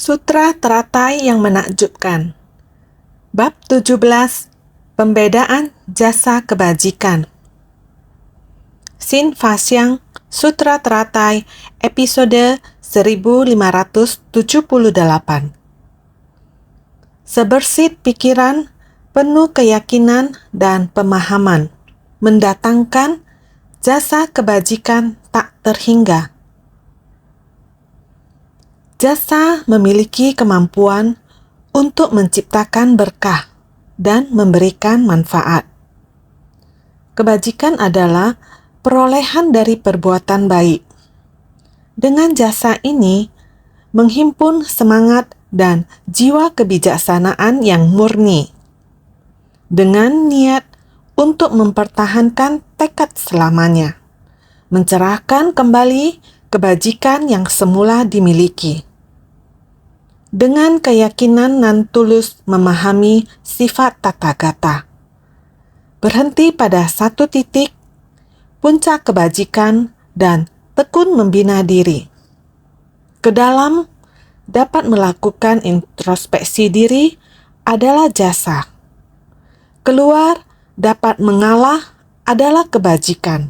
Sutra teratai yang menakjubkan. Bab 17. Pembedaan jasa kebajikan. Sin Fasyang, Sutra Teratai, episode 1578. Sebersit pikiran, penuh keyakinan dan pemahaman, mendatangkan jasa kebajikan tak terhingga. Jasa memiliki kemampuan untuk menciptakan berkah dan memberikan manfaat. Kebajikan adalah perolehan dari perbuatan baik. Dengan jasa ini, menghimpun semangat dan jiwa kebijaksanaan yang murni, dengan niat untuk mempertahankan tekad selamanya, mencerahkan kembali kebajikan yang semula dimiliki. Dengan keyakinan dan tulus memahami sifat Tathagata, berhenti pada satu titik, puncak kebajikan, dan tekun membina diri. Ke dalam, dapat melakukan introspeksi diri adalah jasa. Keluar, dapat mengalah adalah kebajikan.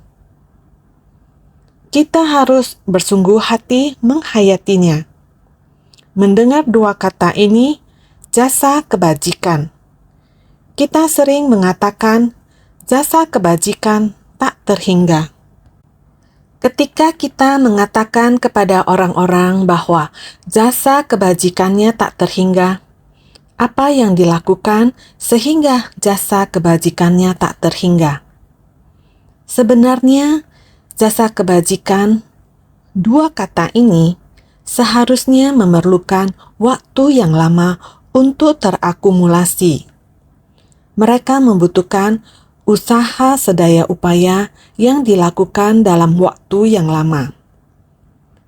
Kita harus bersungguh hati menghayatinya. Mendengar dua kata ini, jasa kebajikan. Kita sering mengatakan jasa kebajikan tak terhingga. Ketika kita mengatakan kepada orang-orang bahwa jasa kebajikannya tak terhingga, apa yang dilakukan sehingga jasa kebajikannya tak terhingga? Sebenarnya, jasa kebajikan, dua kata ini, seharusnya memerlukan waktu yang lama untuk terakumulasi. Mereka membutuhkan usaha sedaya upaya yang dilakukan dalam waktu yang lama,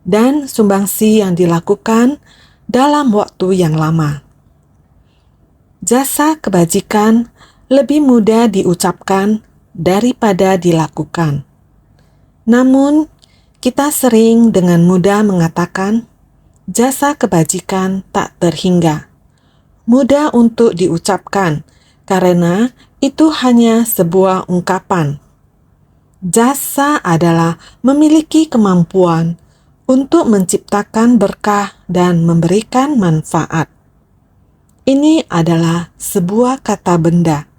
dan sumbangsi yang dilakukan dalam waktu yang lama. Jasa kebajikan lebih mudah diucapkan daripada dilakukan. Namun, kita sering dengan mudah mengatakan jasa kebajikan tak terhingga. Mudah untuk diucapkan karena itu hanya sebuah ungkapan. Jasa adalah memiliki kemampuan untuk menciptakan berkah dan memberikan manfaat. Ini adalah sebuah kata benda,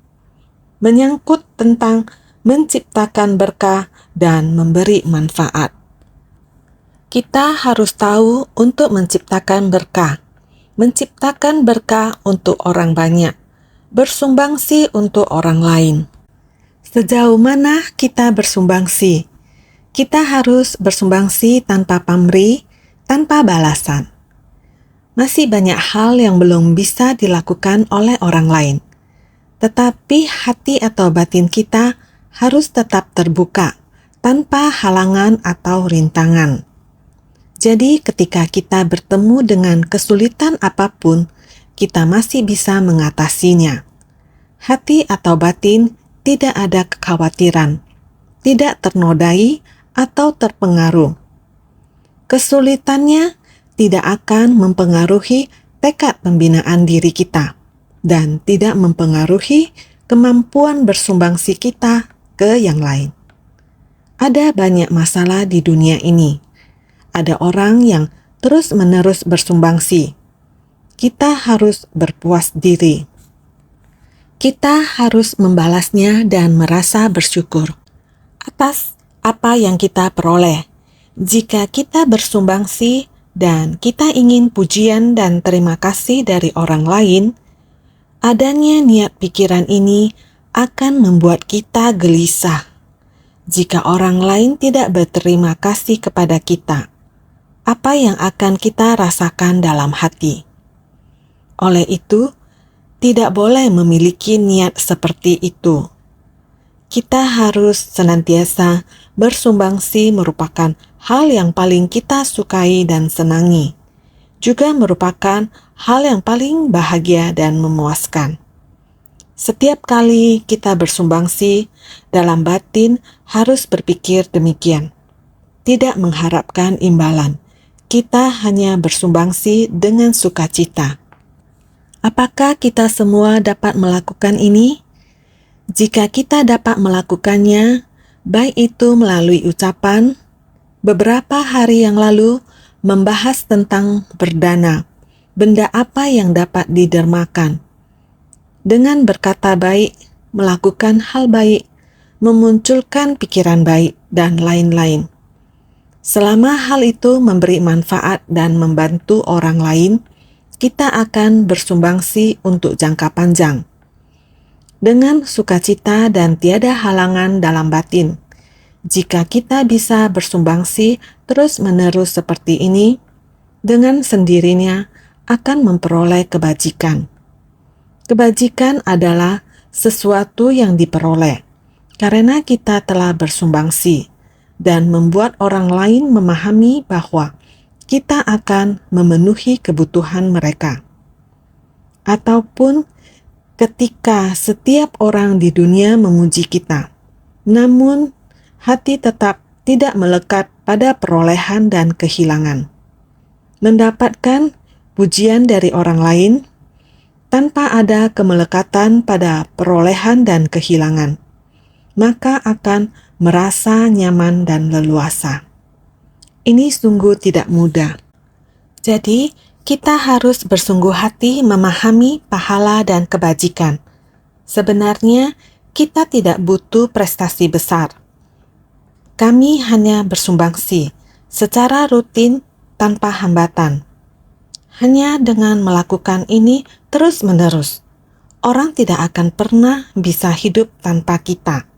menyangkut tentang menciptakan berkah dan memberi manfaat. Kita harus tahu untuk menciptakan berkah untuk orang banyak, bersumbangsi untuk orang lain. Sejauh mana kita bersumbangsi? Kita harus bersumbangsi tanpa pamrih, tanpa balasan. Masih banyak hal yang belum bisa dilakukan oleh orang lain, tetapi hati atau batin kita harus tetap terbuka, tanpa halangan atau rintangan. Jadi ketika kita bertemu dengan kesulitan apapun, kita masih bisa mengatasinya. Hati atau batin tidak ada kekhawatiran, tidak ternodai atau terpengaruh. Kesulitannya tidak akan mempengaruhi tekad pembinaan diri kita dan tidak mempengaruhi kemampuan bersumbangsi kita ke yang lain. Ada banyak masalah di dunia ini. Ada orang yang terus-menerus bersumbangsi. Kita harus berpuas diri. Kita harus membalasnya dan merasa bersyukur atas apa yang kita peroleh. Jika kita bersumbangsi dan kita ingin pujian dan terima kasih dari orang lain, adanya niat pikiran ini akan membuat kita gelisah. Jika orang lain tidak berterima kasih kepada kita, apa yang akan kita rasakan dalam hati? Oleh itu, tidak boleh memiliki niat seperti itu. Kita harus senantiasa bersumbangsi merupakan hal yang paling kita sukai dan senangi, juga merupakan hal yang paling bahagia dan memuaskan. Setiap kali kita bersumbangsi, dalam batin harus berpikir demikian, tidak mengharapkan imbalan, kita hanya bersumbangsi dengan sukacita. Apakah kita semua dapat melakukan ini? Jika kita dapat melakukannya, baik itu melalui ucapan, beberapa hari yang lalu membahas tentang berdana, benda apa yang dapat didermakan. Dengan berkata baik, melakukan hal baik, memunculkan pikiran baik, dan lain-lain. Selama hal itu memberi manfaat dan membantu orang lain, kita akan bersumbangsi untuk jangka panjang. Dengan sukacita dan tiada halangan dalam batin, jika kita bisa bersumbangsi terus-menerus seperti ini, dengan sendirinya akan memperoleh kebajikan. Kebajikan adalah sesuatu yang diperoleh karena kita telah bersumbangsi dan membuat orang lain memahami bahwa kita akan memenuhi kebutuhan mereka. Ataupun ketika setiap orang di dunia memuji kita, namun hati tetap tidak melekat pada perolehan dan kehilangan. Mendapatkan pujian dari orang lain tanpa ada kemelekatan pada perolehan dan kehilangan, maka akan merasa nyaman dan leluasa. Ini sungguh tidak mudah. Jadi, kita harus bersungguh hati memahami pahala dan kebajikan. Sebenarnya, kita tidak butuh prestasi besar. Kami hanya bersumbangsi secara rutin tanpa hambatan. Hanya dengan melakukan ini terus-menerus, orang tidak akan pernah bisa hidup tanpa kita.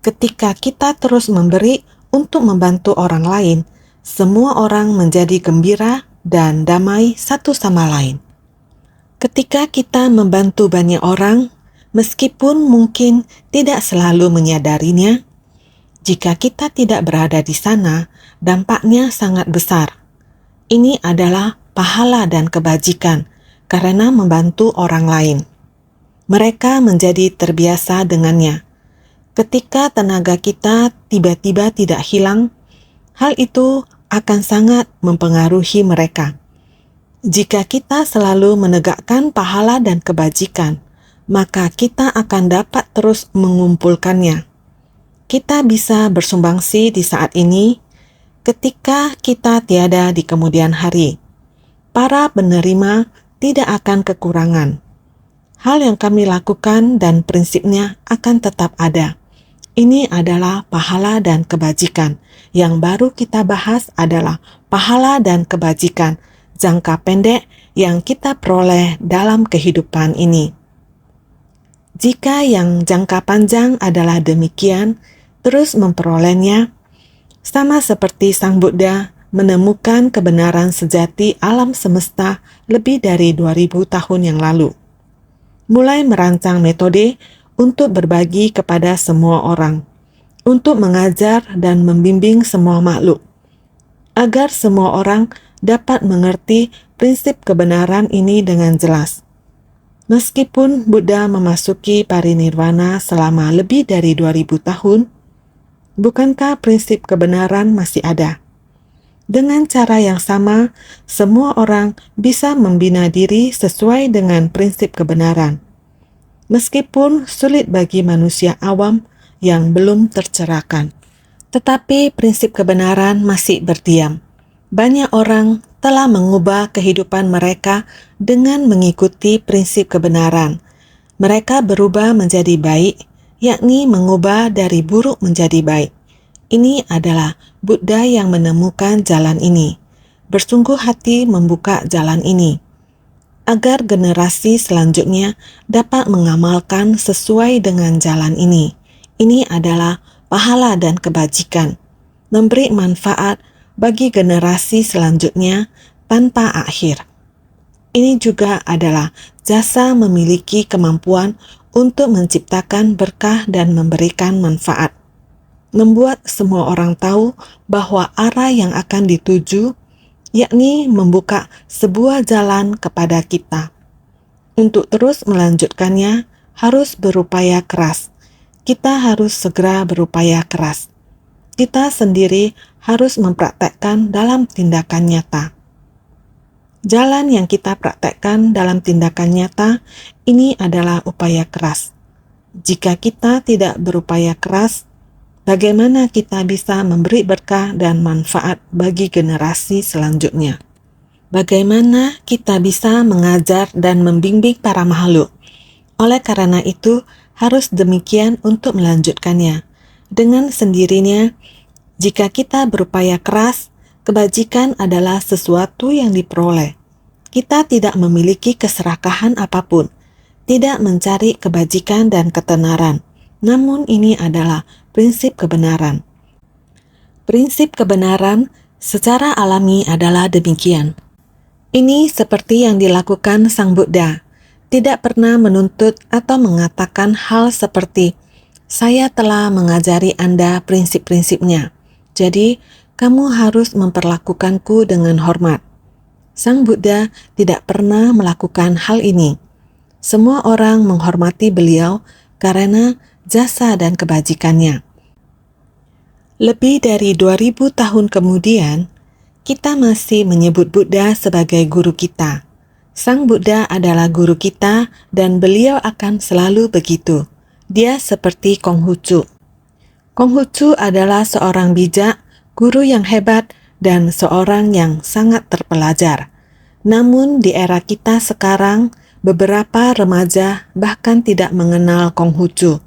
Ketika kita terus memberi untuk membantu orang lain, semua orang menjadi gembira dan damai satu sama lain. Ketika kita membantu banyak orang, meskipun mungkin tidak selalu menyadarinya, jika kita tidak berada di sana, dampaknya sangat besar. Ini adalah pahala dan kebajikan karena membantu orang lain. Mereka menjadi terbiasa dengannya. Ketika tenaga kita tiba-tiba tidak hilang, hal itu akan sangat mempengaruhi mereka. Jika kita selalu menegakkan pahala dan kebajikan, maka kita akan dapat terus mengumpulkannya. Kita bisa bersumbangsi di saat ini, ketika kita tiada di kemudian hari. Para penerima tidak akan kekurangan. Hal yang kami lakukan dan prinsipnya akan tetap ada. Ini adalah pahala dan kebajikan. Yang baru kita bahas adalah pahala dan kebajikan jangka pendek yang kita peroleh dalam kehidupan ini. Jika yang jangka panjang adalah demikian, terus memperolehnya, sama seperti Sang Buddha menemukan kebenaran sejati alam semesta lebih dari 2000 tahun yang lalu. Mulai merancang metode untuk berbagi kepada semua orang, untuk mengajar dan membimbing semua makhluk, agar semua orang dapat mengerti prinsip kebenaran ini dengan jelas. Meskipun Buddha memasuki parinirwana selama lebih dari 2000 tahun, bukankah prinsip kebenaran masih ada? Dengan cara yang sama, semua orang bisa membina diri sesuai dengan prinsip kebenaran. Meskipun sulit bagi manusia awam yang belum tercerahkan, tetapi prinsip kebenaran masih berdiam. Banyak orang telah mengubah kehidupan mereka dengan mengikuti prinsip kebenaran. Mereka berubah menjadi baik, yakni mengubah dari buruk menjadi baik. Ini adalah Buddha yang menemukan jalan ini, bersungguh hati membuka jalan ini, agar generasi selanjutnya dapat mengamalkan sesuai dengan jalan ini. Ini adalah pahala dan kebajikan, memberi manfaat bagi generasi selanjutnya tanpa akhir. Ini juga adalah jasa memiliki kemampuan untuk menciptakan berkah dan memberikan manfaat. Membuat semua orang tahu bahwa arah yang akan dituju, yakni membuka sebuah jalan kepada kita. Untuk terus melanjutkannya, harus berupaya keras. Kita harus segera berupaya keras. Kita sendiri harus mempraktekkan dalam tindakan nyata. Jalan yang kita praktekkan dalam tindakan nyata ini adalah upaya keras. Jika kita tidak berupaya keras, bagaimana kita bisa memberi berkah dan manfaat bagi generasi selanjutnya? Bagaimana kita bisa mengajar dan membimbing para makhluk? Oleh karena itu, harus demikian untuk melanjutkannya. Dengan sendirinya, jika kita berupaya keras, kebajikan adalah sesuatu yang diperoleh. Kita tidak memiliki keserakahan apapun, tidak mencari kebajikan dan ketenaran. Namun ini adalah prinsip kebenaran. Prinsip kebenaran secara alami adalah demikian. Ini seperti yang dilakukan Sang Buddha, tidak pernah menuntut atau mengatakan hal seperti, "Saya telah mengajari Anda prinsip-prinsipnya, jadi kamu harus memperlakukanku dengan hormat." Sang Buddha tidak pernah melakukan hal ini. Semua orang menghormati beliau karena jasa dan kebajikannya. Lebih dari 2000 tahun kemudian, kita masih menyebut Buddha sebagai guru kita. Sang Buddha adalah guru kita dan beliau akan selalu begitu. Dia seperti Konghucu. Konghucu adalah seorang bijak, guru yang hebat, dan seorang yang sangat terpelajar. Namun di era kita sekarang, beberapa remaja bahkan tidak mengenal Konghucu.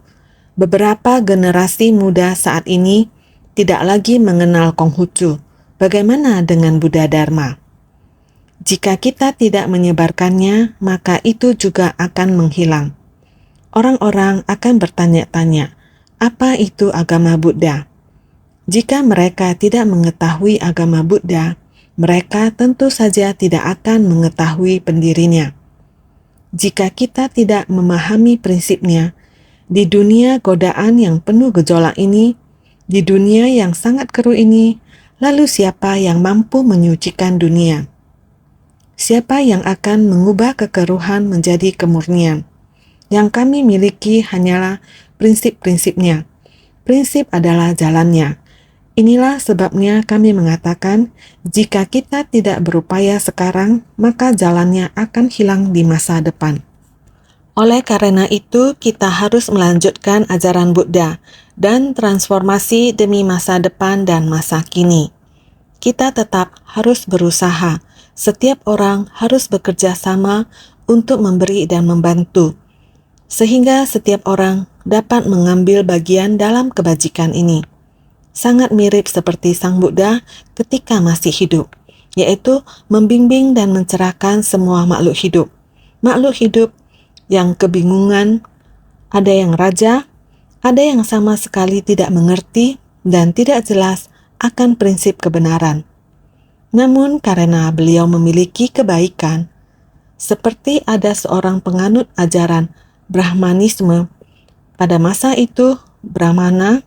Beberapa generasi muda saat ini tidak lagi mengenal Konghucu. Bagaimana dengan Buddha Dharma? Jika kita tidak menyebarkannya, maka itu juga akan menghilang. Orang-orang akan bertanya-tanya, apa itu agama Buddha? Jika mereka tidak mengetahui agama Buddha, mereka tentu saja tidak akan mengetahui pendirinya. Jika kita tidak memahami prinsipnya, di dunia godaan yang penuh gejolak ini, di dunia yang sangat keruh ini, lalu siapa yang mampu menyucikan dunia? Siapa yang akan mengubah kekeruhan menjadi kemurnian? Yang kami miliki hanyalah prinsip-prinsipnya. Prinsip adalah jalannya. Inilah sebabnya kami mengatakan, jika kita tidak berupaya sekarang, maka jalannya akan hilang di masa depan. Oleh karena itu, kita harus melanjutkan ajaran Buddha dan transformasi demi masa depan dan masa kini. Kita tetap harus berusaha. Setiap orang harus bekerja sama untuk memberi dan membantu, sehingga setiap orang dapat mengambil bagian dalam kebajikan ini. Sangat mirip seperti Sang Buddha ketika masih hidup, yaitu membimbing dan mencerahkan semua makhluk hidup. Makhluk hidup yang kebingungan, ada yang raja, ada yang sama sekali tidak mengerti dan tidak jelas akan prinsip kebenaran. Namun karena beliau memiliki kebaikan, seperti ada seorang penganut ajaran Brahmanisme, pada masa itu Brahmana,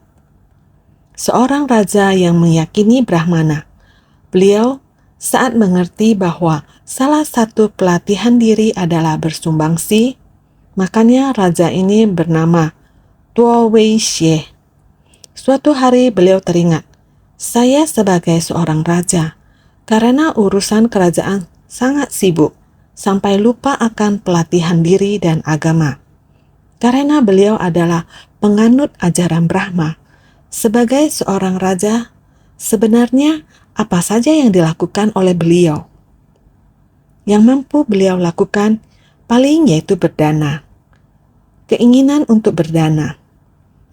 seorang raja yang meyakini Brahmana. Beliau saat mengerti bahwa salah satu pelatihan diri adalah bersumbangsi, makanya raja ini bernama Tuo Wei Xie. Suatu hari beliau teringat, saya sebagai seorang raja, karena urusan kerajaan sangat sibuk, sampai lupa akan pelatihan diri dan agama. Karena beliau adalah penganut ajaran Brahma, sebagai seorang raja, sebenarnya apa saja yang dilakukan oleh beliau? Yang mampu beliau lakukan paling yaitu berdana. Keinginan untuk berdana.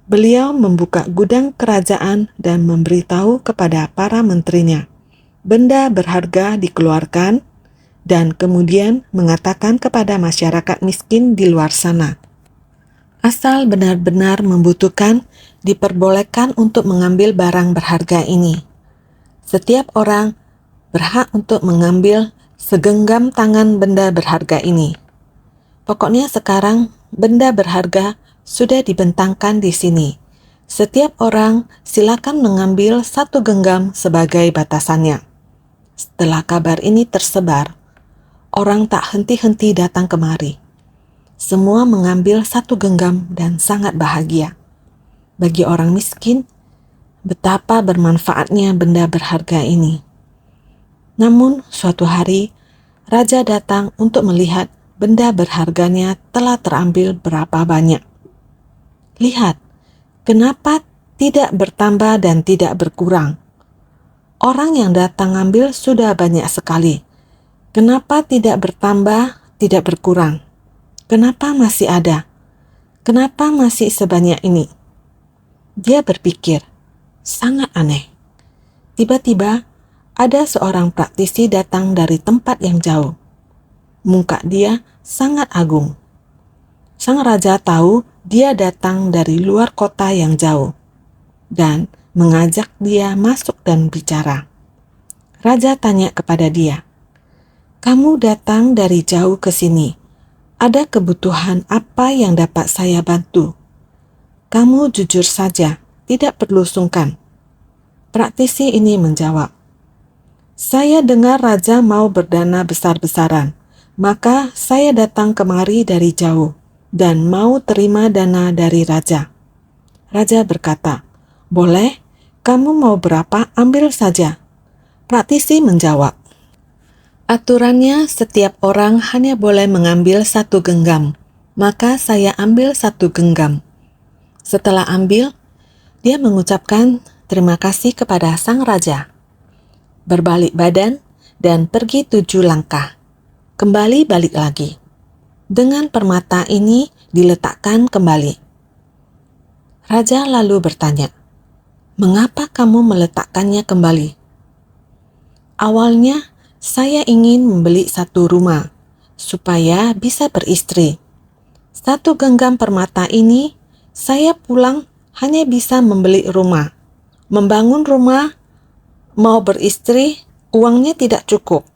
Beliau membuka gudang kerajaan dan memberitahu kepada para menterinya, benda berharga dikeluarkan, dan kemudian mengatakan kepada masyarakat miskin di luar sana, asal benar-benar membutuhkan, diperbolehkan untuk mengambil barang berharga ini. Setiap orang berhak untuk mengambil segenggam tangan benda berharga ini. Pokoknya sekarang benda berharga sudah dibentangkan di sini. Setiap orang silakan mengambil satu genggam sebagai batasannya. Setelah kabar ini tersebar, orang tak henti-henti datang kemari. Semua mengambil satu genggam dan sangat bahagia. Bagi orang miskin, betapa bermanfaatnya benda berharga ini. Namun suatu hari, raja datang untuk melihat benda berharganya telah terambil berapa banyak. Lihat, kenapa tidak bertambah dan tidak berkurang? Orang yang datang ambil sudah banyak sekali. Kenapa tidak bertambah, tidak berkurang? Kenapa masih ada? Kenapa masih sebanyak ini? Dia berpikir, sangat aneh. Tiba-tiba, ada seorang praktisi datang dari tempat yang jauh. Muka dia sangat agung. Sang raja tahu dia datang dari luar kota yang jauh dan mengajak dia masuk dan bicara. Raja tanya kepada dia, "Kamu datang dari jauh ke sini. Ada kebutuhan apa yang dapat saya bantu? Kamu jujur saja, tidak perlu sungkan." Praktisi ini menjawab, "Saya dengar raja mau berdana besar-besaran, maka saya datang kemari dari jauh dan mau terima dana dari raja." Raja berkata, "Boleh, kamu mau berapa, ambil saja." Praktisi menjawab, "Aturannya setiap orang hanya boleh mengambil 1 genggam, maka saya ambil 1 genggam." Setelah ambil, dia mengucapkan terima kasih kepada sang raja, berbalik badan dan pergi 7 langkah. Kembali balik lagi. Dengan permata ini diletakkan kembali. Raja lalu bertanya, "Mengapa kamu meletakkannya kembali?" "Awalnya saya ingin membeli 1 rumah supaya bisa beristri. 1 genggam permata ini saya pulang hanya bisa membeli rumah. Membangun rumah, mau beristri, uangnya tidak cukup."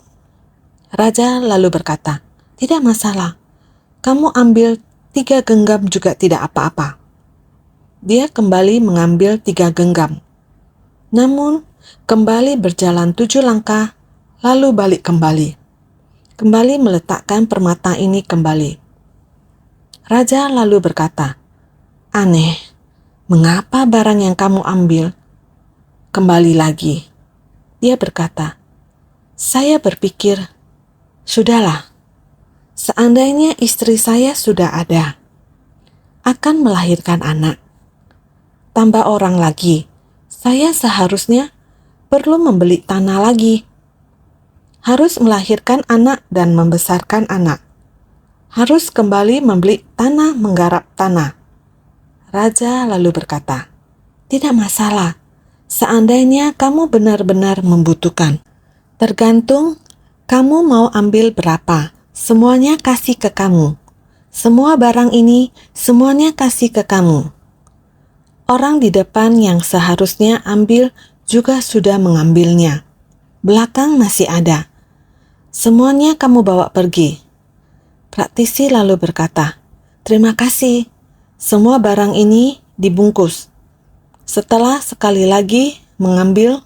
Raja lalu berkata, "Tidak masalah, kamu ambil 3 genggam juga tidak apa-apa." Dia kembali mengambil 3 genggam. Namun, kembali berjalan 7 langkah, lalu balik kembali. Kembali meletakkan permata ini kembali. Raja lalu berkata, "Aneh, mengapa barang yang kamu ambil kembali lagi?" Dia berkata, "Saya berpikir, sudahlah, seandainya istri saya sudah ada, akan melahirkan anak. Tambah orang lagi, saya seharusnya perlu membeli tanah lagi. Harus melahirkan anak dan membesarkan anak. Harus kembali membeli tanah menggarap tanah." Raja lalu berkata, "Tidak masalah, seandainya kamu benar-benar membutuhkan. Tergantung kamu mau ambil berapa, semuanya kasih ke kamu. Semua barang ini, semuanya kasih ke kamu." Orang di depan yang seharusnya ambil juga sudah mengambilnya. Belakang masih ada. Semuanya kamu bawa pergi. Praktisi lalu berkata, "Terima kasih. Semua barang ini dibungkus." Setelah sekali lagi mengambil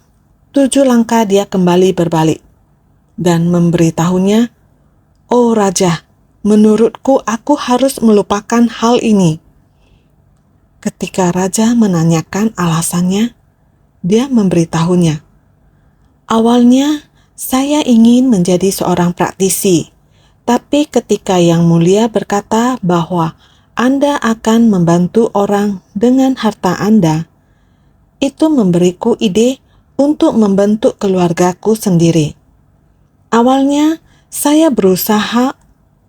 7 langkah, dia kembali berbalik dan memberitahunya, "Oh Raja, menurutku aku harus melupakan hal ini." Ketika Raja menanyakan alasannya, dia memberitahunya, "Awalnya saya ingin menjadi seorang praktisi, tapi ketika Yang Mulia berkata bahwa Anda akan membantu orang dengan harta Anda, itu memberiku ide untuk membentuk keluargaku sendiri. Awalnya saya berusaha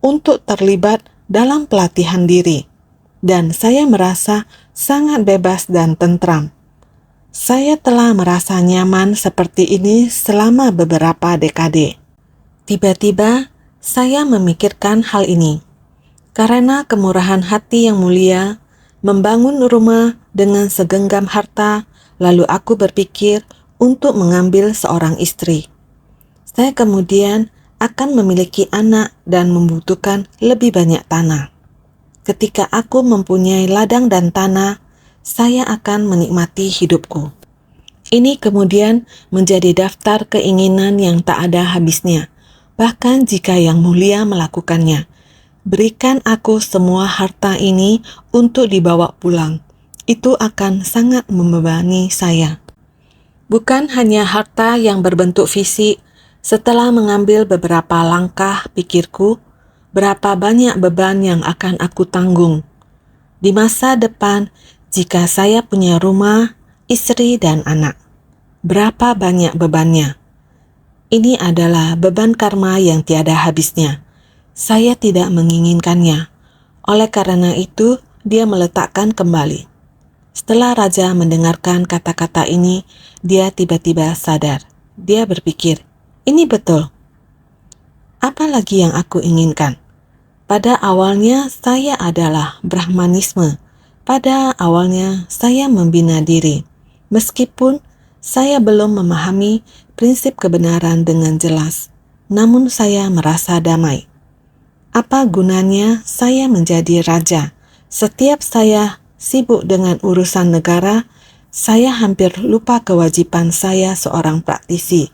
untuk terlibat dalam pelatihan diri, dan saya merasa sangat bebas dan tentram. Saya telah merasa nyaman seperti ini selama beberapa dekade. Tiba-tiba, saya memikirkan hal ini. Karena kemurahan hati Yang Mulia, membangun rumah dengan segenggam harta, lalu aku berpikir untuk mengambil seorang istri. Saya kemudian akan memiliki anak dan membutuhkan lebih banyak tanah. Ketika aku mempunyai ladang dan tanah, saya akan menikmati hidupku." Ini kemudian menjadi daftar keinginan yang tak ada habisnya, bahkan jika Yang Mulia melakukannya. "Berikan aku semua harta ini untuk dibawa pulang. Itu akan sangat membebani saya." Bukan hanya harta yang berbentuk fisik. Setelah mengambil beberapa langkah, pikirku, berapa banyak beban yang akan aku tanggung di masa depan jika saya punya rumah, istri, dan anak. Berapa banyak bebannya? Ini adalah beban karma yang tiada habisnya. Saya tidak menginginkannya. Oleh karena itu, dia meletakkan kembali. Setelah raja mendengarkan kata-kata ini, dia tiba-tiba sadar. Dia berpikir, ini betul. Apa lagi yang aku inginkan? Pada awalnya saya adalah Brahmanisme. Pada awalnya saya membina diri. Meskipun saya belum memahami prinsip kebenaran dengan jelas, namun saya merasa damai. Apa gunanya saya menjadi raja? Setiap saya sibuk dengan urusan negara, saya hampir lupa kewajiban saya seorang praktisi.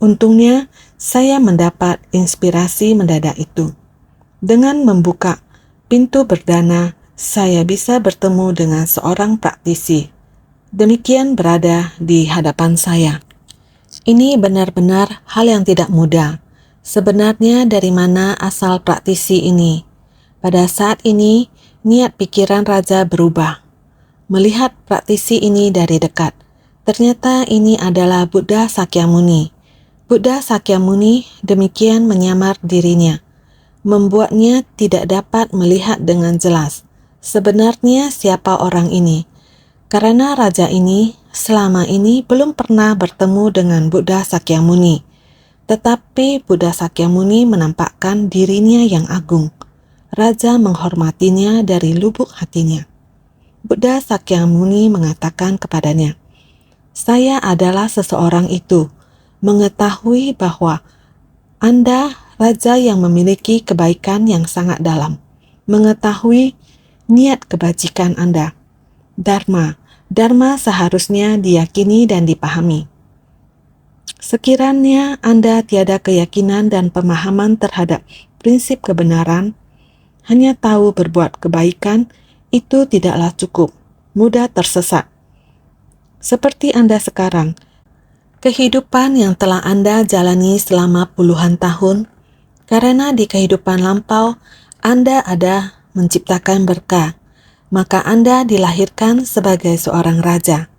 Untungnya, saya mendapat inspirasi mendadak itu. Dengan membuka pintu berdana, saya bisa bertemu dengan seorang praktisi. Demikian berada di hadapan saya. Ini benar-benar hal yang tidak mudah. Sebenarnya dari mana asal praktisi ini? Pada saat ini, niat pikiran raja berubah. Melihat praktisi ini dari dekat, ternyata ini adalah Buddha Sakyamuni. Buddha Sakyamuni demikian menyamar dirinya, membuatnya tidak dapat melihat dengan jelas sebenarnya siapa orang ini. Karena raja ini selama ini belum pernah bertemu dengan Buddha Sakyamuni, tetapi Buddha Sakyamuni menampakkan dirinya yang agung. Raja menghormatinya dari lubuk hatinya. Buddha Sakyamuni mengatakan kepadanya, "Saya adalah seseorang itu, mengetahui bahwa Anda raja yang memiliki kebaikan yang sangat dalam, mengetahui niat kebajikan Anda. Dharma seharusnya diyakini dan dipahami. Sekiranya Anda tiada keyakinan dan pemahaman terhadap prinsip kebenaran, hanya tahu berbuat kebaikan, itu tidaklah cukup, mudah tersesat. Seperti Anda sekarang, kehidupan yang telah Anda jalani selama puluhan tahun, karena di kehidupan lampau Anda ada menciptakan berkah, maka Anda dilahirkan sebagai seorang raja.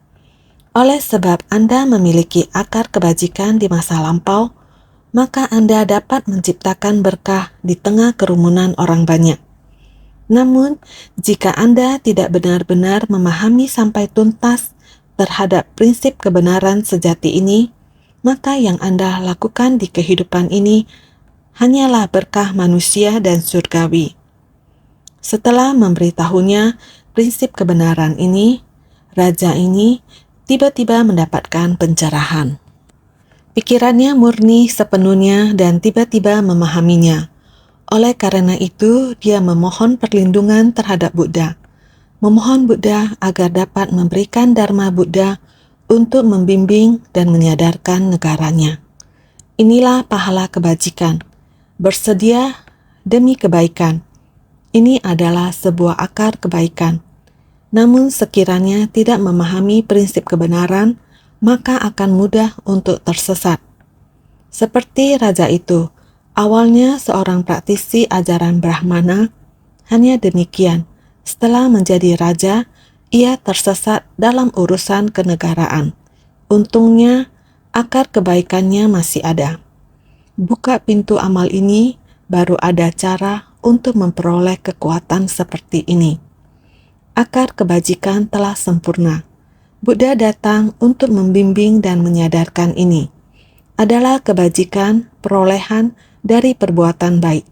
Oleh sebab Anda memiliki akar kebajikan di masa lampau, maka Anda dapat menciptakan berkah di tengah kerumunan orang banyak. Namun, jika Anda tidak benar-benar memahami sampai tuntas terhadap prinsip kebenaran sejati ini, maka yang Anda lakukan di kehidupan ini hanyalah berkah manusia dan surgawi." Setelah memberitahunya prinsip kebenaran ini, raja ini tiba-tiba mendapatkan pencerahan. Pikirannya murni sepenuhnya dan tiba-tiba memahaminya. Oleh karena itu, dia memohon perlindungan terhadap Buddha. Memohon Buddha agar dapat memberikan Dharma Buddha untuk membimbing dan menyadarkan negaranya. Inilah pahala kebajikan. Bersedia demi kebaikan. Ini adalah sebuah akar kebaikan. Namun sekiranya tidak memahami prinsip kebenaran, maka akan mudah untuk tersesat. Seperti raja itu, awalnya seorang praktisi ajaran Brahmana, hanya demikian, setelah menjadi raja, ia tersesat dalam urusan kenegaraan. Untungnya, akar kebaikannya masih ada. Buka pintu amal ini, baru ada cara untuk memperoleh kekuatan seperti ini. Akar kebajikan telah sempurna. Buddha datang untuk membimbing dan menyadarkan ini. Adalah kebajikan perolehan dari perbuatan baik.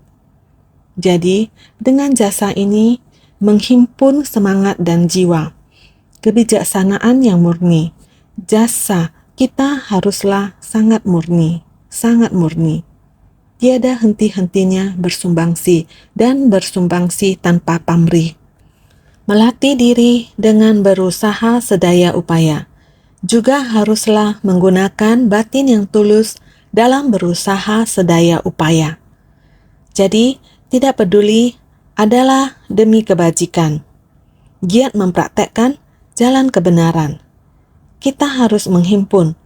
Jadi, dengan jasa ini, menghimpun semangat dan jiwa. Kebijaksanaan yang murni. Jasa kita haruslah sangat murni, sangat murni. Tiada henti-hentinya bersumbangsi dan bersumbangsi tanpa pamrih. Melatih diri dengan berusaha sedaya upaya. Juga haruslah menggunakan batin yang tulus dalam berusaha sedaya upaya. Jadi, tidak peduli adalah demi kebajikan. Giat mempraktekkan jalan kebenaran. kita harus menghimpun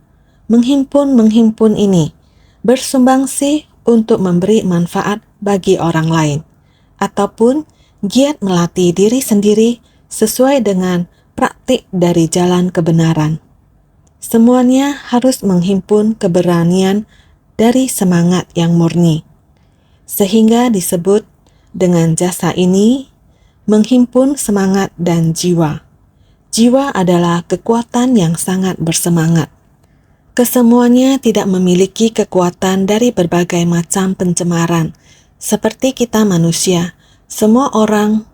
ini, bersumbangsi untuk memberi manfaat bagi orang lain, ataupun giat melatih diri sendiri sesuai dengan praktik dari jalan kebenaran. Semuanya harus menghimpun keberanian dari semangat yang murni, sehingga disebut dengan jasa ini menghimpun semangat dan jiwa. Jiwa adalah kekuatan yang sangat bersemangat. Kesemuanya tidak memiliki kekuatan dari berbagai macam pencemaran. Seperti kita manusia, semua orang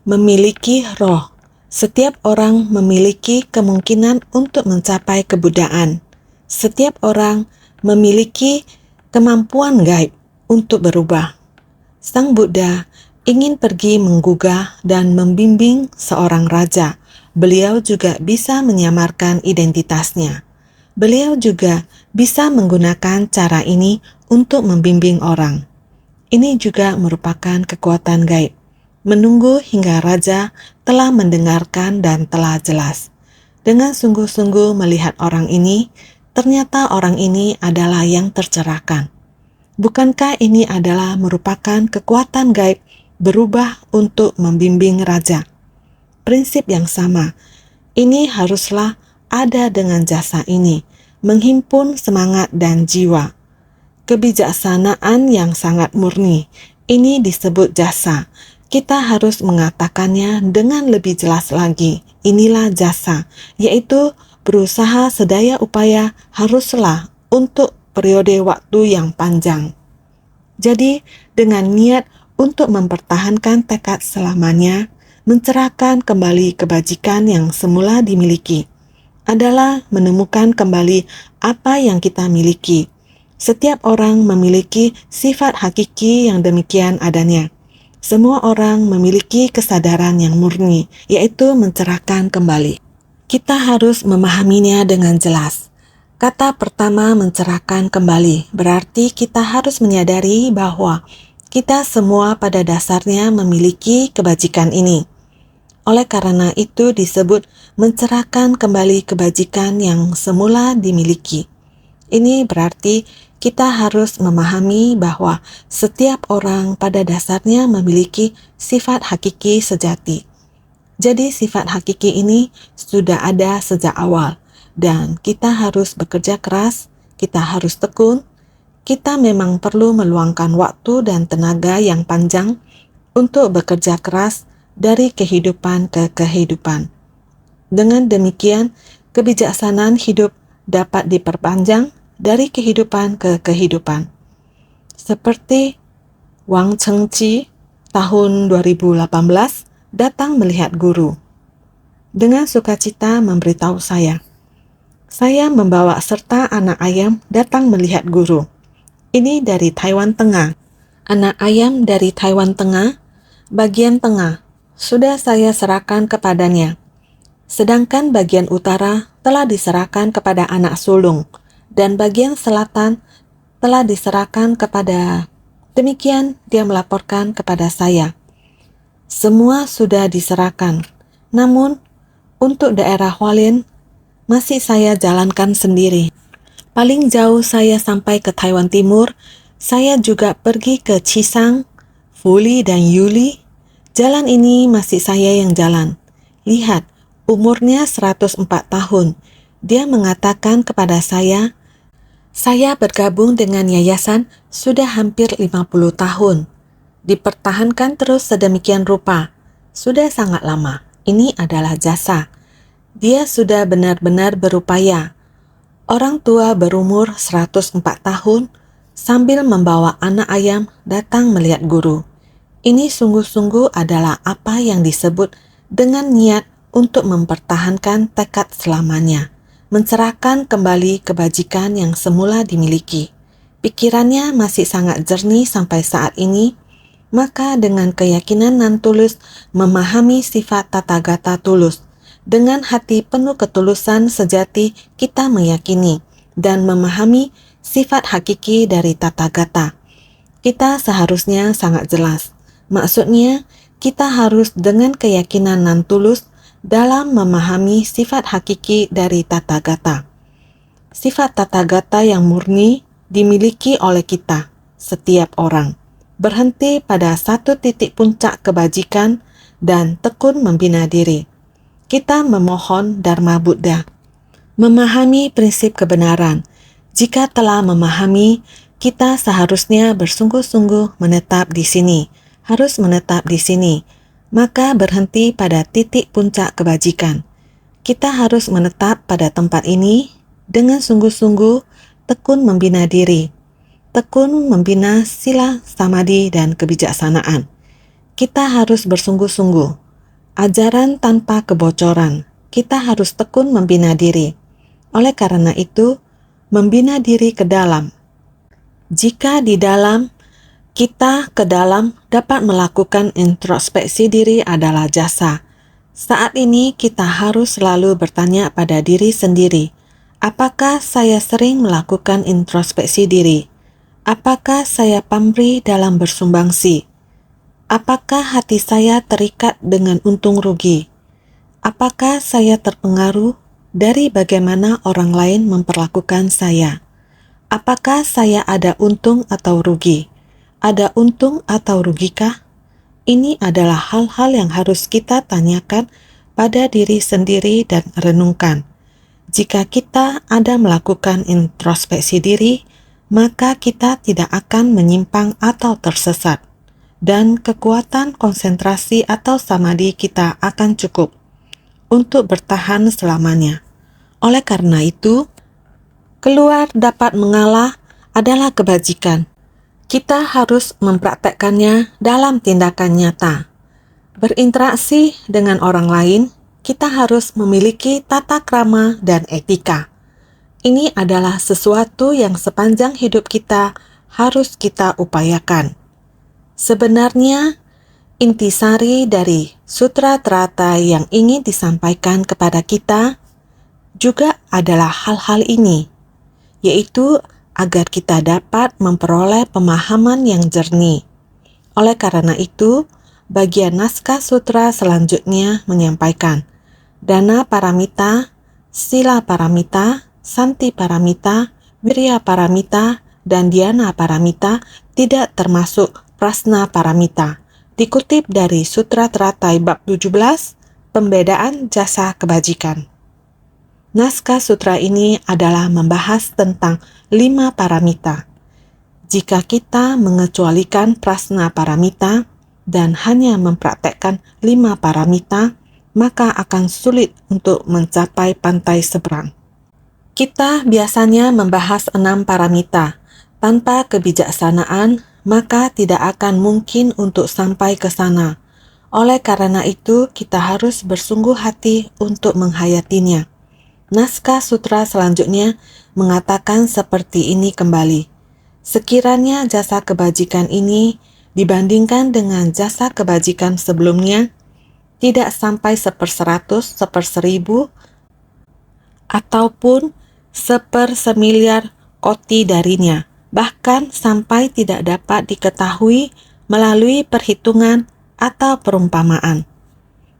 memiliki roh. Setiap orang memiliki kemungkinan untuk mencapai kebudaan. Setiap orang memiliki kemampuan gaib untuk berubah. Sang Buddha ingin pergi menggugah dan membimbing seorang raja. Beliau juga bisa menyamarkan identitasnya. Beliau juga bisa menggunakan cara ini untuk membimbing orang. Ini juga merupakan kekuatan gaib. Menunggu hingga raja telah mendengarkan dan telah jelas. Dengan sungguh-sungguh melihat orang ini, ternyata orang ini adalah yang tercerahkan. Bukankah ini adalah merupakan kekuatan gaib berubah untuk membimbing raja? Prinsip yang sama, ini haruslah ada dengan jasa ini, menghimpun semangat dan jiwa. Kebijaksanaan yang sangat murni, ini disebut jasa. Kita harus mengatakannya dengan lebih jelas lagi. Inilah jasa, yaitu berusaha sedaya upaya haruslah untuk periode waktu yang panjang. Jadi, dengan niat untuk mempertahankan tekad selamanya, mencerahkan kembali kebajikan yang semula dimiliki, adalah menemukan kembali apa yang kita miliki. Setiap orang memiliki sifat hakiki yang demikian adanya. Semua orang memiliki kesadaran yang murni, yaitu mencerahkan kembali. Kita harus memahaminya dengan jelas. Kata pertama, mencerahkan kembali, berarti kita harus menyadari bahwa kita semua pada dasarnya memiliki kebajikan ini. Oleh karena itu disebut mencerahkan kembali kebajikan yang semula dimiliki. Ini berarti kita harus memahami bahwa setiap orang pada dasarnya memiliki sifat hakiki sejati. Jadi sifat hakiki ini sudah ada sejak awal dan kita harus bekerja keras, kita harus tekun, kita memang perlu meluangkan waktu dan tenaga yang panjang untuk bekerja keras dari kehidupan ke kehidupan. Dengan demikian, kebijaksanaan hidup dapat diperpanjang dari kehidupan ke kehidupan. Seperti Wang Chengji tahun 2018 datang melihat guru. Dengan sukacita memberitahu saya membawa serta anak ayam datang melihat guru. Ini dari Taiwan Tengah. Anak ayam dari Taiwan Tengah, bagian tengah, sudah saya serahkan kepadanya. Sedangkan bagian utara telah diserahkan kepada anak sulung, dan bagian selatan telah diserahkan kepada. Demikian dia melaporkan kepada saya. Semua sudah diserahkan, namun untuk daerah Hualien masih saya jalankan sendiri. Paling jauh saya sampai ke Taiwan Timur, saya juga pergi ke Qishan, Fuli dan Yuli. Jalan ini masih saya yang jalan. Lihat, umurnya 104 tahun. Dia mengatakan kepada saya bergabung dengan yayasan sudah hampir 50 tahun. Dipertahankan terus sedemikian rupa. Sudah sangat lama. Ini adalah jasa. Dia sudah benar-benar berupaya. Orang tua berumur 104 tahun sambil membawa anak ayam datang melihat guru. Ini sungguh-sungguh adalah apa yang disebut dengan niat untuk mempertahankan tekad selamanya. Mencerahkan kembali kebajikan yang semula dimiliki. Pikirannya masih sangat jernih sampai saat ini, maka dengan keyakinan nan tulus memahami sifat Tathagata tulus, dengan hati penuh ketulusan sejati kita meyakini dan memahami sifat hakiki dari Tathagata. Kita seharusnya sangat jelas. Maksudnya, kita harus dengan keyakinan nan tulus dalam memahami sifat hakiki dari Tathagata. Sifat Tathagata yang murni dimiliki oleh kita, setiap orang, berhenti pada satu titik puncak kebajikan dan tekun membina diri. Kita memohon Dharma Buddha. Memahami prinsip kebenaran. Jika telah memahami, kita seharusnya bersungguh-sungguh menetap di sini, harus menetap di sini, maka berhenti pada titik puncak kebajikan. Kita harus menetap pada tempat ini dengan sungguh-sungguh tekun membina diri, tekun membina sila, samadhi, dan kebijaksanaan. Kita harus bersungguh-sungguh. Ajaran tanpa kebocoran. Kita harus tekun membina diri. Oleh karena itu, membina diri ke dalam. Jika di dalam, kita ke dalam dapat melakukan introspeksi diri adalah jasa. Saat ini kita harus selalu bertanya pada diri sendiri, apakah saya sering melakukan introspeksi diri? Apakah saya pamrih dalam bersumbangsi? Apakah hati saya terikat dengan untung rugi? Apakah saya terpengaruh dari bagaimana orang lain memperlakukan saya? Apakah saya ada untung atau rugi? Ada untung atau rugikah? Ini adalah hal-hal yang harus kita tanyakan pada diri sendiri dan renungkan. Jika kita ada melakukan introspeksi diri, maka kita tidak akan menyimpang atau tersesat, dan kekuatan konsentrasi atau samadhi kita akan cukup untuk bertahan selamanya. Oleh karena itu, keluar dapat mengalah adalah kebajikan. Kita harus mempraktekkannya dalam tindakan nyata. Berinteraksi dengan orang lain, kita harus memiliki tata krama dan etika. Ini adalah sesuatu yang sepanjang hidup kita harus kita upayakan. Sebenarnya, intisari dari Sutra Teratai yang ingin disampaikan kepada kita juga adalah hal-hal ini, yaitu agar kita dapat memperoleh pemahaman yang jernih. Oleh karena itu, bagian naskah sutra selanjutnya menyampaikan, Dana Paramita, Sila Paramita, Santi Paramita, Wirya Paramita, dan Dhyana Paramita tidak termasuk Prasna Paramita. Dikutip dari Sutra Teratai Bab 17, Pembedaan Jasa Kebajikan. Naskah sutra ini adalah membahas tentang 5 paramita. Jika kita mengecualikan Prasna Paramita dan hanya mempraktekkan 5 paramita, maka akan sulit untuk mencapai pantai seberang. Kita biasanya membahas 6 paramita. Tanpa kebijaksanaan, maka tidak akan mungkin untuk sampai ke sana. Oleh karena itu, kita harus bersungguh hati untuk menghayatinya. Naskah sutra selanjutnya mengatakan seperti ini kembali. Sekiranya jasa kebajikan ini dibandingkan dengan jasa kebajikan sebelumnya, tidak sampai 1/100, 1/1000, ataupun 1/semiliar koti darinya, bahkan sampai tidak dapat diketahui melalui perhitungan atau perumpamaan.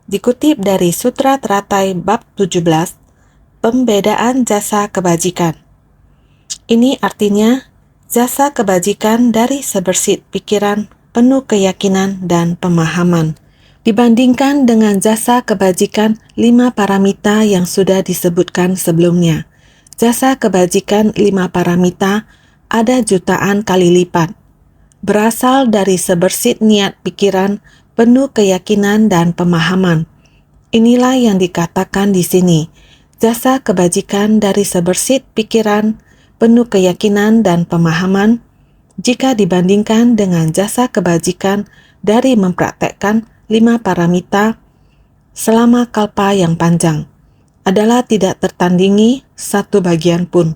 Dikutip dari Sutra Teratai Bab 17, Pembedaan Jasa Kebajikan. Ini artinya jasa kebajikan dari sebersit pikiran, penuh keyakinan dan pemahaman, dibandingkan dengan jasa kebajikan 5 paramita yang sudah disebutkan sebelumnya. Jasa kebajikan 5 paramita ada jutaan kali lipat, berasal dari sebersit niat pikiran, penuh keyakinan dan pemahaman. Inilah yang dikatakan di sini, jasa kebajikan dari sebersit pikiran, penuh keyakinan dan pemahaman, jika dibandingkan dengan jasa kebajikan dari mempraktekkan 5 paramita selama kalpa yang panjang, adalah tidak tertandingi satu bagian pun.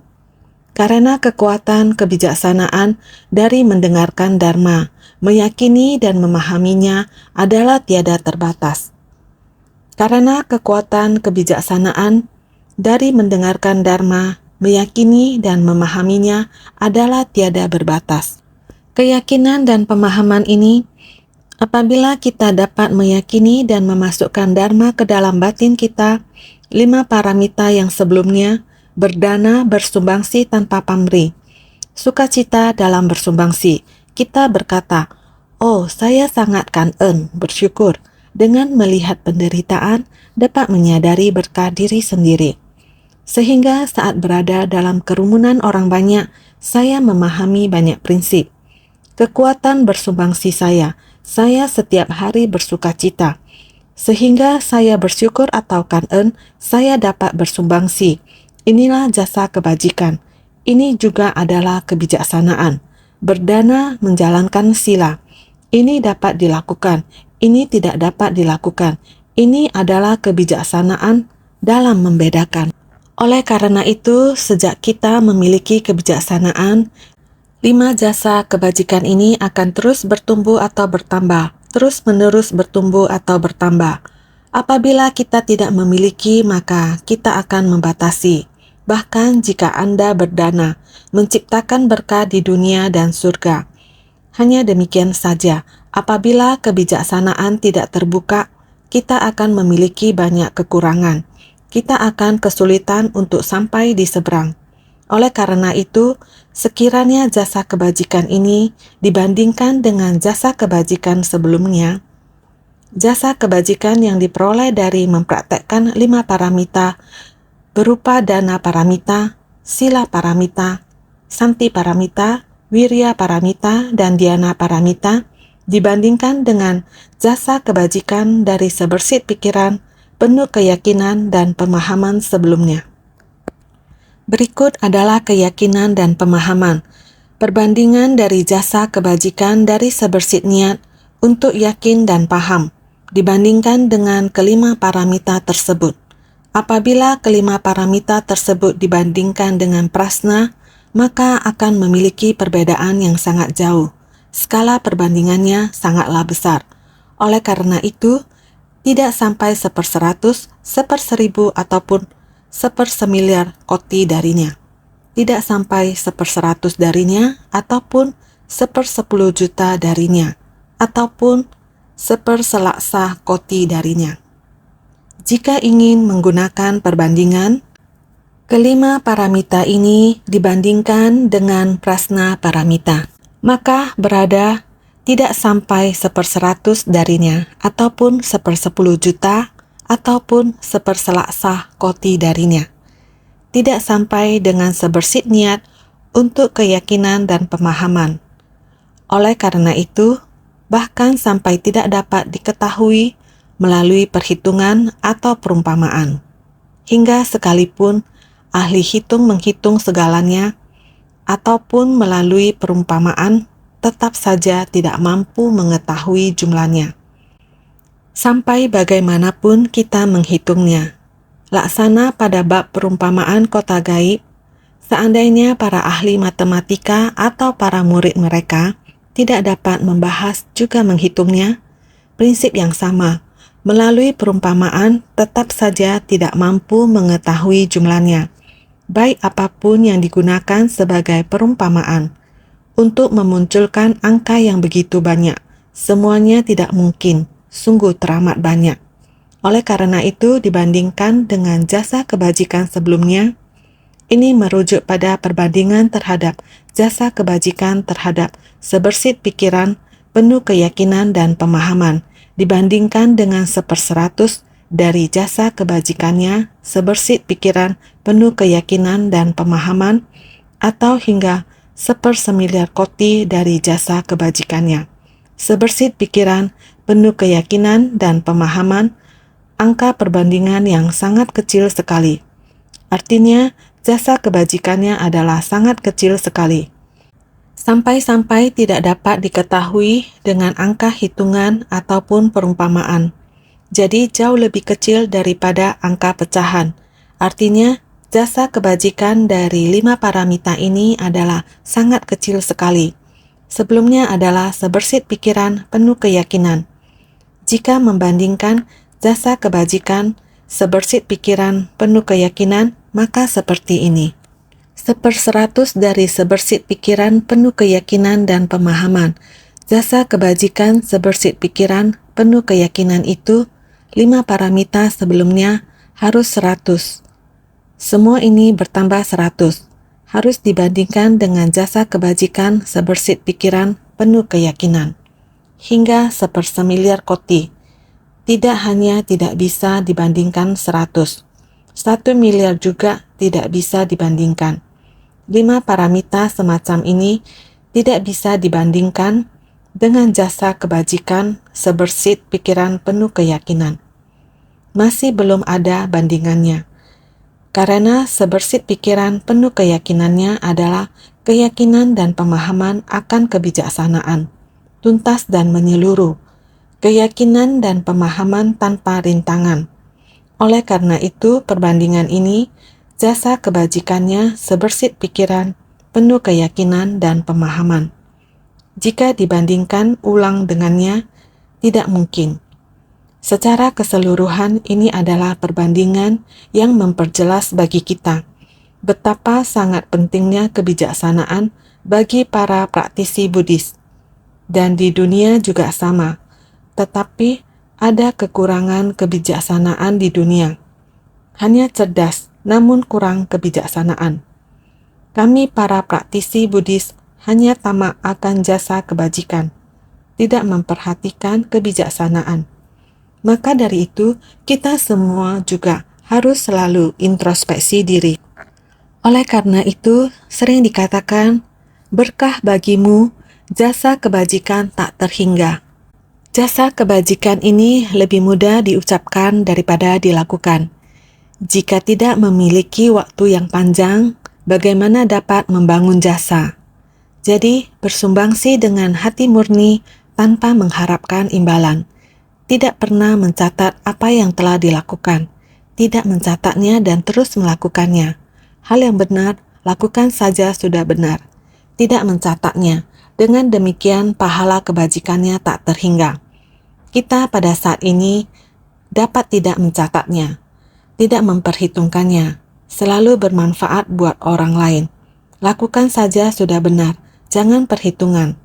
Karena kekuatan kebijaksanaan dari mendengarkan Dharma, meyakini dan memahaminya adalah tiada terbatas. Karena kekuatan kebijaksanaan dari mendengarkan Dharma, meyakini dan memahaminya adalah tiada berbatas. Keyakinan dan pemahaman ini Apabila kita dapat meyakini dan memasukkan dharma ke dalam batin kita, 5 paramita yang sebelumnya, berdana, bersumbangsi tanpa pamrih, sukacita dalam bersumbangsi, kita berkata, "Oh, saya sangat kangen, bersyukur." Dengan melihat penderitaan, dapat menyadari berkah diri sendiri. Sehingga saat berada dalam kerumunan orang banyak, saya memahami banyak prinsip. Kekuatan bersumbangsi saya setiap hari bersukacita. Sehingga saya bersyukur atau kangen, saya dapat bersumbangsi. Inilah jasa kebajikan. Ini juga adalah kebijaksanaan. Berdana menjalankan sila. Ini dapat dilakukan. Ini tidak dapat dilakukan. Ini adalah kebijaksanaan dalam membedakan. Oleh karena itu, sejak kita memiliki kebijaksanaan, 5 jasa kebajikan ini akan terus bertumbuh atau bertambah, terus-menerus bertumbuh atau bertambah. Apabila kita tidak memiliki, maka kita akan membatasi. Bahkan jika Anda berdana, menciptakan berkah di dunia dan surga. Hanya demikian saja, apabila kebijaksanaan tidak terbuka, kita akan memiliki banyak kekurangan. Kita akan kesulitan untuk sampai di seberang. Oleh karena itu, sekiranya jasa kebajikan ini dibandingkan dengan jasa kebajikan sebelumnya, jasa kebajikan yang diperoleh dari mempraktekkan 5 paramita berupa dana paramita, sila paramita, santi paramita, wirya paramita, dan dhyana paramita dibandingkan dengan jasa kebajikan dari sebersit pikiran, penuh keyakinan dan pemahaman sebelumnya. Berikut adalah keyakinan dan pemahaman. Perbandingan dari jasa kebajikan dari sebersit niat untuk yakin dan paham dibandingkan dengan kelima paramita tersebut. Apabila kelima paramita tersebut dibandingkan dengan prasna, maka akan memiliki perbedaan yang sangat jauh. Skala perbandingannya sangatlah besar. Oleh karena itu, tidak sampai 1/100, 1/1000 ataupun 1/1000 koti darinya. Tidak sampai 1/100 darinya ataupun 1/10 juta darinya ataupun 1/1 koti darinya. Jika ingin menggunakan perbandingan, kelima paramita ini dibandingkan dengan prasna paramita, maka berada tidak sampai 1/100 darinya ataupun 1/10 juta ataupun 1/1 koti darinya. Tidak sampai dengan sebersit niat untuk keyakinan dan pemahaman. Oleh karena itu, bahkan sampai tidak dapat diketahui melalui perhitungan atau perumpamaan. Hingga sekalipun ahli hitung menghitung segalanya ataupun melalui perumpamaan, tetap saja tidak mampu mengetahui jumlahnya. Sampai bagaimanapun kita menghitungnya. Laksana pada bab perumpamaan kota gaib, seandainya para ahli matematika atau para murid mereka tidak dapat membahas juga menghitungnya, prinsip yang sama, melalui perumpamaan tetap saja tidak mampu mengetahui jumlahnya, baik apapun yang digunakan sebagai perumpamaan. Untuk memunculkan angka yang begitu banyak, semuanya tidak mungkin, sungguh teramat banyak. Oleh karena itu, dibandingkan dengan jasa kebajikan sebelumnya, ini merujuk pada perbandingan terhadap jasa kebajikan terhadap sebersit pikiran, penuh keyakinan dan pemahaman, dibandingkan dengan 1/100 dari jasa kebajikannya, sebersit pikiran, penuh keyakinan dan pemahaman, atau hingga 1/1000 koti dari jasa kebajikannya. Sebersit pikiran, penuh keyakinan dan pemahaman, angka perbandingan yang sangat kecil sekali. Artinya, jasa kebajikannya adalah sangat kecil sekali. Sampai-sampai tidak dapat diketahui dengan angka hitungan ataupun perumpamaan. Jadi jauh lebih kecil daripada angka pecahan. Artinya, jasa kebajikan dari 5 paramita ini adalah sangat kecil sekali. Sebelumnya adalah sebersit pikiran penuh keyakinan. Jika membandingkan jasa kebajikan sebersit pikiran penuh keyakinan, maka seperti ini. 1/100 dari sebersit pikiran penuh keyakinan dan pemahaman, Jasa kebajikan sebersih pikiran penuh keyakinan itu, 5 paramita sebelumnya harus 100. Semua ini bertambah 100. Harus dibandingkan dengan jasa kebajikan sebersih pikiran penuh keyakinan. Hingga 1/1000 koti. Tidak hanya tidak bisa dibandingkan 100. 1 miliar juga tidak bisa dibandingkan. 5 paramita semacam ini tidak bisa dibandingkan dengan jasa kebajikan sebersih pikiran penuh keyakinan. Masih belum ada bandingannya. Karena sebersih pikiran penuh keyakinannya adalah keyakinan dan pemahaman akan kebijaksanaan, tuntas dan menyeluruh, keyakinan dan pemahaman tanpa rintangan. Oleh karena itu, perbandingan ini, jasa kebajikannya sebersih pikiran penuh keyakinan dan pemahaman. Jika dibandingkan ulang dengannya, tidak mungkin. Secara keseluruhan, ini adalah perbandingan yang memperjelas bagi kita betapa sangat pentingnya kebijaksanaan bagi para praktisi Buddhis. Dan di dunia juga sama, tetapi ada kekurangan kebijaksanaan di dunia. Hanya cerdas, namun kurang kebijaksanaan. Kami para praktisi Buddhis hanya tamak akan jasa kebajikan, tidak memperhatikan kebijaksanaan. Maka dari itu, kita semua juga harus selalu introspeksi diri. Oleh karena itu, sering dikatakan, berkah bagimu, jasa kebajikan tak terhingga. Jasa kebajikan ini lebih mudah diucapkan daripada dilakukan. Jika tidak memiliki waktu yang panjang, bagaimana dapat membangun jasa? Jadi, bersumbangsi dengan hati murni tanpa mengharapkan imbalan. Tidak pernah mencatat apa yang telah dilakukan, tidak mencatatnya dan terus melakukannya. Hal yang benar, lakukan saja sudah benar. Tidak mencatatnya, dengan demikian pahala kebajikannya tak terhingga. Kita pada saat ini dapat tidak mencatatnya, tidak memperhitungkannya, selalu bermanfaat buat orang lain. Lakukan saja sudah benar, jangan perhitungan.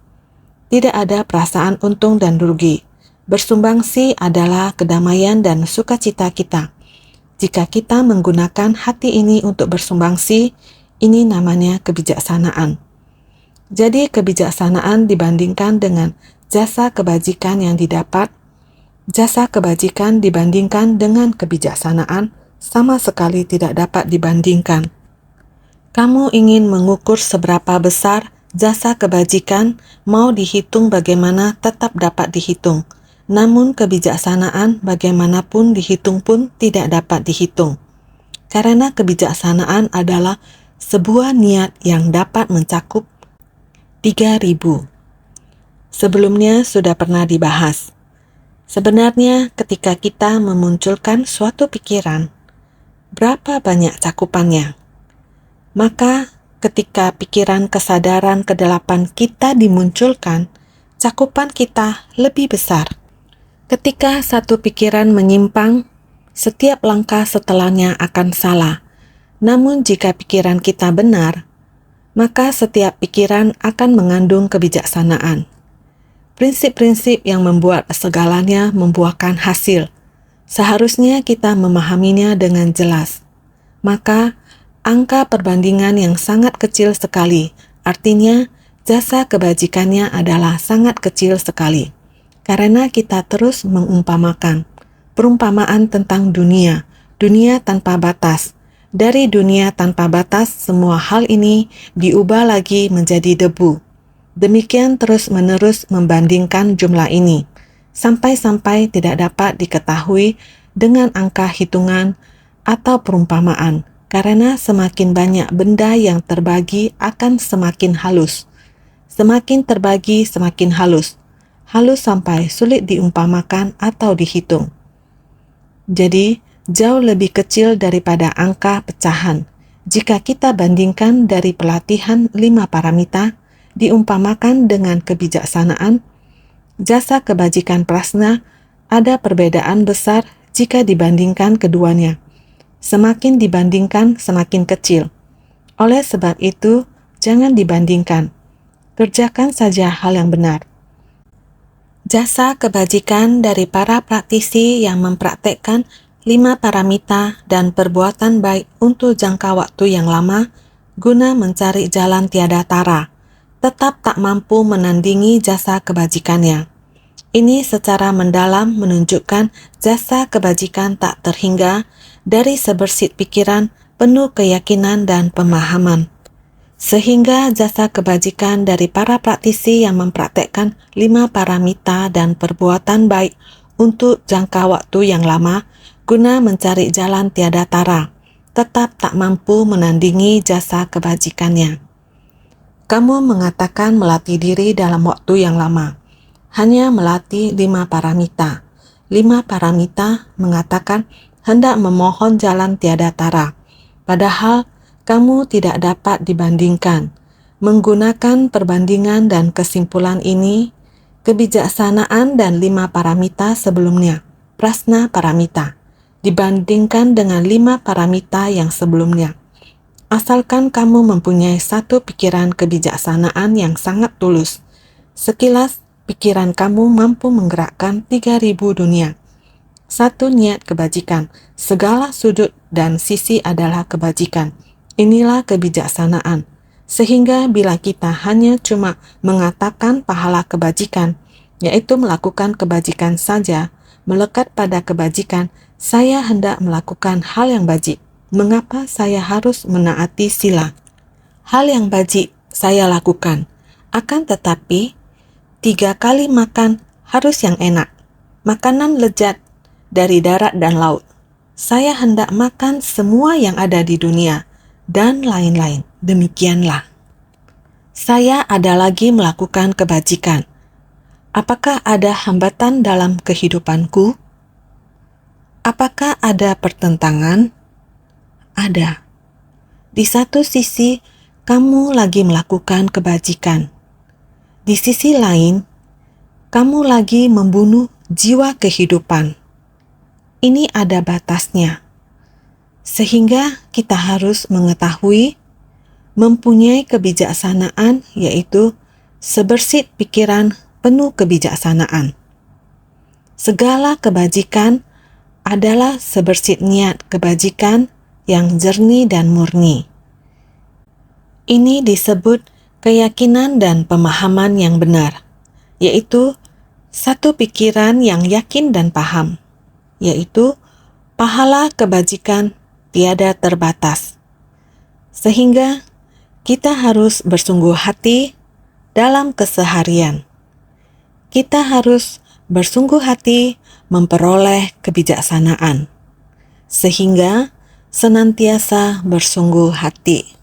Tidak ada perasaan untung dan rugi. Bersumbangsi adalah kedamaian dan sukacita kita. Jika kita menggunakan hati ini untuk bersumbangsi, ini namanya kebijaksanaan. Jadi kebijaksanaan dibandingkan dengan jasa kebajikan yang didapat, jasa kebajikan dibandingkan dengan kebijaksanaan sama sekali tidak dapat dibandingkan. Kamu ingin mengukur seberapa besar jasa kebajikan, mau dihitung bagaimana tetap dapat dihitung. Namun kebijaksanaan bagaimanapun dihitung pun tidak dapat dihitung. Karena kebijaksanaan adalah sebuah niat yang dapat mencakup 3.000. Sebelumnya sudah pernah dibahas. Sebenarnya ketika kita memunculkan suatu pikiran, berapa banyak cakupannya? Maka ketika pikiran kesadaran ke-8 kita dimunculkan, cakupan kita lebih besar. Ketika satu pikiran menyimpang, setiap langkah setelahnya akan salah. Namun jika pikiran kita benar, maka setiap pikiran akan mengandung kebijaksanaan. Prinsip-prinsip yang membuat segalanya membuahkan hasil. Seharusnya kita memahaminya dengan jelas. Maka, angka perbandingan yang sangat kecil sekali, artinya jasa kebajikannya adalah sangat kecil sekali. Karena kita terus mengumpamakan perumpamaan tentang dunia, dunia tanpa batas. Dari dunia tanpa batas, semua hal ini diubah lagi menjadi debu. Demikian terus-menerus membandingkan jumlah ini, sampai-sampai tidak dapat diketahui dengan angka hitungan atau perumpamaan, karena semakin banyak benda yang terbagi akan semakin halus. Semakin terbagi, semakin halus. Halus sampai sulit diumpamakan atau dihitung. Jadi, jauh lebih kecil daripada angka pecahan. Jika kita bandingkan dari pelatihan 5 paramita, diumpamakan dengan kebijaksanaan, jasa kebajikan prasna, ada perbedaan besar jika dibandingkan keduanya. Semakin dibandingkan, semakin kecil. Oleh sebab itu, jangan dibandingkan. Kerjakan saja hal yang benar. Jasa kebajikan dari para praktisi yang mempraktekkan 5 paramita dan perbuatan baik untuk jangka waktu yang lama guna mencari jalan tiada tara, tetap tak mampu menandingi jasa kebajikannya. Ini secara mendalam menunjukkan jasa kebajikan tak terhingga dari sebersit pikiran, penuh keyakinan dan pemahaman. Sehingga jasa kebajikan dari para praktisi yang mempraktekkan 5 paramita dan perbuatan baik untuk jangka waktu yang lama guna mencari jalan tiada tara, tetap tak mampu menandingi jasa kebajikannya. Kamu mengatakan melatih diri dalam waktu yang lama, hanya melatih 5 paramita. 5 paramita mengatakan hendak memohon jalan tiada tara, padahal kamu tidak dapat dibandingkan. Menggunakan perbandingan dan kesimpulan ini, kebijaksanaan dan 5 paramita sebelumnya, prasna paramita, dibandingkan dengan 5 paramita yang sebelumnya. Asalkan kamu mempunyai satu pikiran kebijaksanaan yang sangat tulus, sekilas pikiran kamu mampu menggerakkan 3.000 dunia. Satu niat kebajikan, segala sudut dan sisi adalah kebajikan. Inilah kebijaksanaan. Sehingga bila kita hanya cuma mengatakan pahala kebajikan, yaitu melakukan kebajikan saja, melekat pada kebajikan, saya hendak melakukan hal yang bajik. Mengapa saya harus menaati sila? Hal yang bajik saya lakukan. Akan tetapi, 3 kali makan harus yang enak. Makanan lezat dari darat dan laut. Saya hendak makan semua yang ada di dunia, dan lain-lain. Demikianlah. Saya ada lagi melakukan kebajikan. Apakah ada hambatan dalam kehidupanku? Apakah ada pertentangan? Ada. Di satu sisi, kamu lagi melakukan kebajikan. Di sisi lain, kamu lagi membunuh jiwa kehidupan. Ini ada batasnya. Sehingga kita harus mengetahui, mempunyai kebijaksanaan, yaitu sebersit pikiran penuh kebijaksanaan. Segala kebajikan adalah sebersit niat kebajikan yang jernih dan murni. Ini disebut keyakinan dan pemahaman yang benar, yaitu satu pikiran yang yakin dan paham, yaitu pahala kebajikan tiada terbatas. Sehingga kita harus bersungguh hati dalam keseharian. Kita harus bersungguh hati memperoleh kebijaksanaan, sehingga senantiasa bersungguh hati.